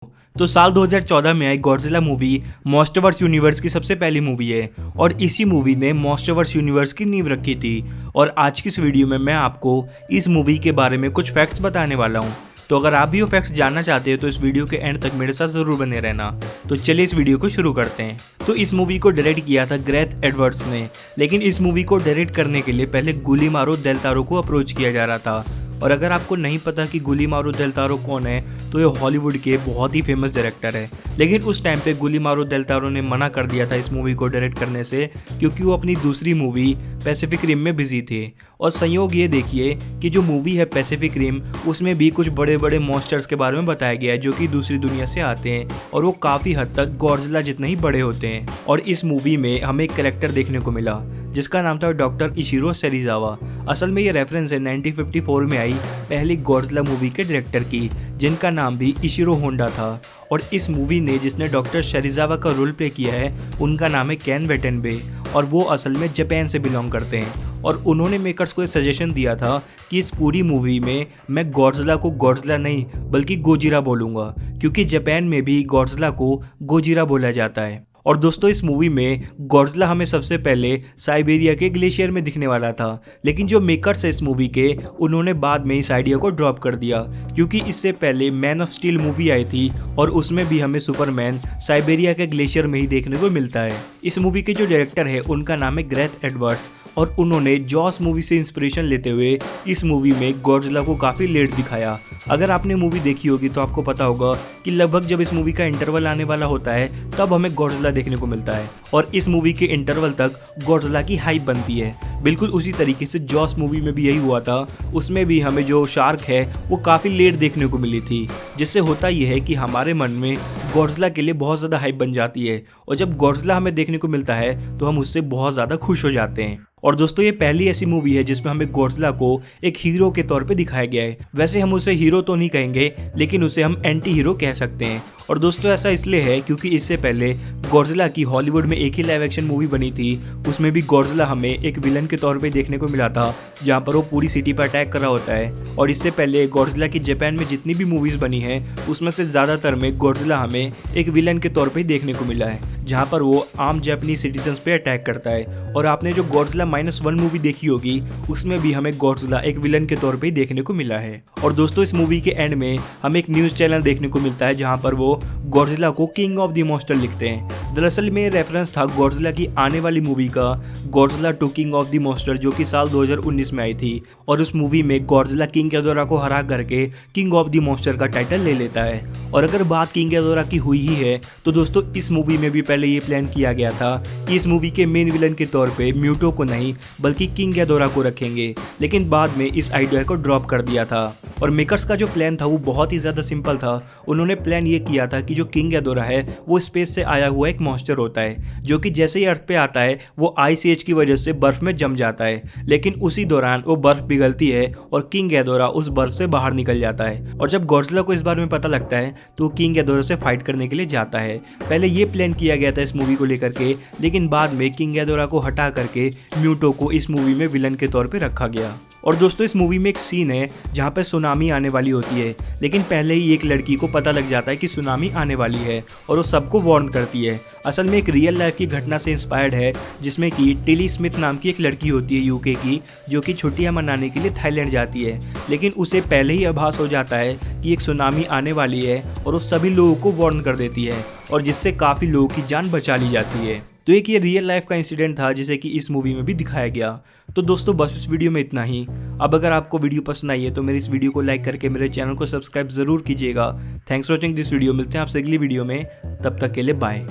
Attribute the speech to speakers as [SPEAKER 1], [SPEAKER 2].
[SPEAKER 1] तो साल 2014 में आई गॉडजिला मूवी मॉन्स्टरवर्स यूनिवर्स की सबसे पहली मूवी है और इसी मूवी ने मॉन्स्टरवर्स यूनिवर्स की नींव रखी थी। और आज की इस वीडियो में मैं आपको इस मूवी के बारे में कुछ फैक्ट्स बताने वाला हूँ। तो अगर आप भी वो फैक्ट्स जानना चाहते हैं तो इस वीडियो के एंड तक मेरे साथ ज़रूर बने रहना। तो चलिए इस वीडियो को शुरू करते हैं। तो इस मूवी को डायरेक्ट किया था ग्रेथ एडवर्ड्स ने, लेकिन इस मूवी को डायरेक्ट करने के लिए पहले गुलिमारो देल तारो को अप्रोच किया जा रहा था। और अगर आपको नहीं पता कि गुलिमारो देल तारो कौन है तो ये हॉलीवुड के बहुत ही फेमस डायरेक्टर है, लेकिन उस टाइम पे गुलिमारो देल तारो ने मना कर दिया था इस मूवी को डायरेक्ट करने से, क्योंकि वो अपनी दूसरी मूवी पैसिफिक रिम में बिजी थे। और संयोग ये देखिए कि जो मूवी है पैसिफिक रिम, उसमें भी कुछ बड़े बड़े मॉन्स्टर्स के बारे में बताया गया है जो कि दूसरी दुनिया से आते हैं और वो काफ़ी हद तक गॉडजिला जितने ही बड़े होते हैं। और इस मूवी में हमें एक कैरेक्टर देखने को मिला जिसका नाम था डॉक्टर इशिरो सेरिजावा। असल में ये रेफरेंस है 1954 में आई पहली गॉडजिला मूवी के डायरेक्टर की, जिनका नाम भी इशिरो होंडा था। और इस मूवी ने जिसने डॉक्टर सेरिजावा का रोल प्ले किया है उनका नाम है केन वेटेनबे, और वो असल में जापान से बिलोंग करते हैं। और उन्होंने मेकर्स को एक सजेशन दिया था कि इस पूरी मूवी में मैं गॉडजिला को गॉडजिला नहीं बल्कि गोजिरा बोलूँगा, क्योंकि जापान में भी गॉडजिला को गोजिरा बोला जाता है। और दोस्तों इस मूवी में गॉडजिला हमें सबसे पहले साइबेरिया के ग्लेशियर में दिखने वाला था, लेकिन जो मेकर्स है इस मूवी के उन्होंने बाद में इस आइडिया को ड्रॉप कर दिया, क्योंकि इससे पहले मैन ऑफ स्टील मूवी आई थी और उसमें भी हमें सुपरमैन साइबेरिया के ग्लेशियर में ही देखने को मिलता है। इस मूवी के जो डायरेक्टर है उनका नाम है ग्रेथ एडवर्ड्स, और उन्होंने जॉस मूवी से इंस्पिरेशन लेते हुए इस मूवी में गॉडजिला को काफ़ी लेट दिखाया। अगर आपने मूवी देखी होगी तो आपको पता होगा कि लगभग जब इस मूवी का इंटरवल आने वाला होता है तब हमें गॉडजिला देखने को मिलता है, और इस मूवी के इंटरवल तक गॉडजिला की हाइप बनती है। बिल्कुल उसी तरीके से जॉस मूवी में भी यही हुआ था, उसमें भी हमें जो शार्क है वो काफ़ी लेट देखने को मिली थी, जिससे होता यह है कि हमारे मन में गॉडजिला के लिए बहुत ज़्यादा हाइप बन जाती है, और जब गॉडजिला हमें देखने को मिलता है तो हम उससे बहुत ज़्यादा खुश हो जाते हैं। और दोस्तों ये पहली ऐसी मूवी है जिसमें हमें गॉडजिला को एक हीरो के तौर पे दिखाया गया है। वैसे हम उसे हीरो तो नहीं कहेंगे, लेकिन उसे हम एंटी हीरो कह सकते हैं। और दोस्तों ऐसा इसलिए है क्योंकि इससे पहले गॉडजिला की हॉलीवुड में एक ही लाइव एक्शन मूवी बनी थी, उसमें भी गॉडजिला हमें एक विलन के तौर पे देखने को मिला था, जहाँ पर वो पूरी सिटी पर अटैक कर रहा होता है। और इससे पहले गॉडजिला की जापान में जितनी भी मूवीज़ बनी हैं उसमें से ज़्यादातर में गॉडजिला हमें एक विलन के तौर पर देखने को मिला है, जहाँ पर वो आम जापानीज सिटीजन्स पे अटैक करता है। और आपने जो गॉडजिला -1 मूवी देखी होगी उसमें भी हमें गॉडजिला एक विलन के तौर पे देखने को मिला है। और दोस्तों इस मूवी के एंड में हमें एक न्यूज़ चैनल देखने को मिलता है जहाँ पर वो गॉडजिला को किंग ऑफ द मॉन्स्टर लिखते हैं। दरअसल में रेफरेंस था गॉडजिला की आने वाली मूवी का Godzilla 2 king of the monster, जो कि साल 2019 में आई थी। और उस मूवी में गॉडजिला किंग गेडोरा को हरा करके किंग ऑफ द मॉन्स्टर का टाइटल ले लेता है। और अगर बात किंग गेडोरा की हुई ही है तो दोस्तों इस मूवी में भी पहले ये प्लान किया गया था कि इस मूवी के मेन विलन के तौर पे म्यूटो को नहीं बल्कि किंग गेडोरा को रखेंगे, लेकिन बाद में इस आइडिया को ड्रॉप कर दिया था। और मेकर्स का जो प्लान था वो बहुत ही ज़्यादा सिंपल था। उन्होंने प्लान ये किया था कि जो किंग गेडोरा है वो स्पेस से आया हुआ एक मॉन्स्टर होता है, जो कि जैसे ही अर्थ पे आता है वो आइस एज की वजह से बर्फ में जम जाता है, लेकिन उसी दौरान वो बर्फ पिघलती है और किंग गेडोरा उस बर्फ से बाहर निकल जाता है। और जब गॉडजिला को इस बारे में पता लगता है तो वो किंग गेडोरा से फाइट करने के लिए जाता है। पहले ये प्लान किया गया था इस मूवी को लेकर के, लेकिन बाद में किंग गेडोरा को हटा करके म्यूटो को इस मूवी में विलन के तौर पे रखा गया। और दोस्तों इस मूवी में एक सीन है जहाँ पे सुनामी आने वाली होती है, लेकिन पहले ही एक लड़की को पता लग जाता है कि सुनामी आने वाली है और वो सबको वार्न करती है। असल में एक रियल लाइफ की घटना से इंस्पायर्ड है, जिसमें कि टिली स्मिथ नाम की एक लड़की होती है यूके की, जो कि छुट्टियां मनाने के लिए थाईलैंड जाती है, लेकिन उसे पहले ही आभास हो जाता है कि एक सुनामी आने वाली है और वो सभी लोगों को वार्न कर देती है, और जिससे काफ़ी लोगों की जान बचा ली जाती है। तो एक ये रियल लाइफ का इंसिडेंट था जिसे कि इस मूवी में भी दिखाया गया। तो दोस्तों बस इस वीडियो में इतना ही। अब अगर आपको वीडियो पसंद आई है तो मेरी इस वीडियो को लाइक करके मेरे चैनल को सब्सक्राइब जरूर कीजिएगा। Thanks for watching this video. मिलते हैं आपसे अगली वीडियो में, तब तक के लिए बाय।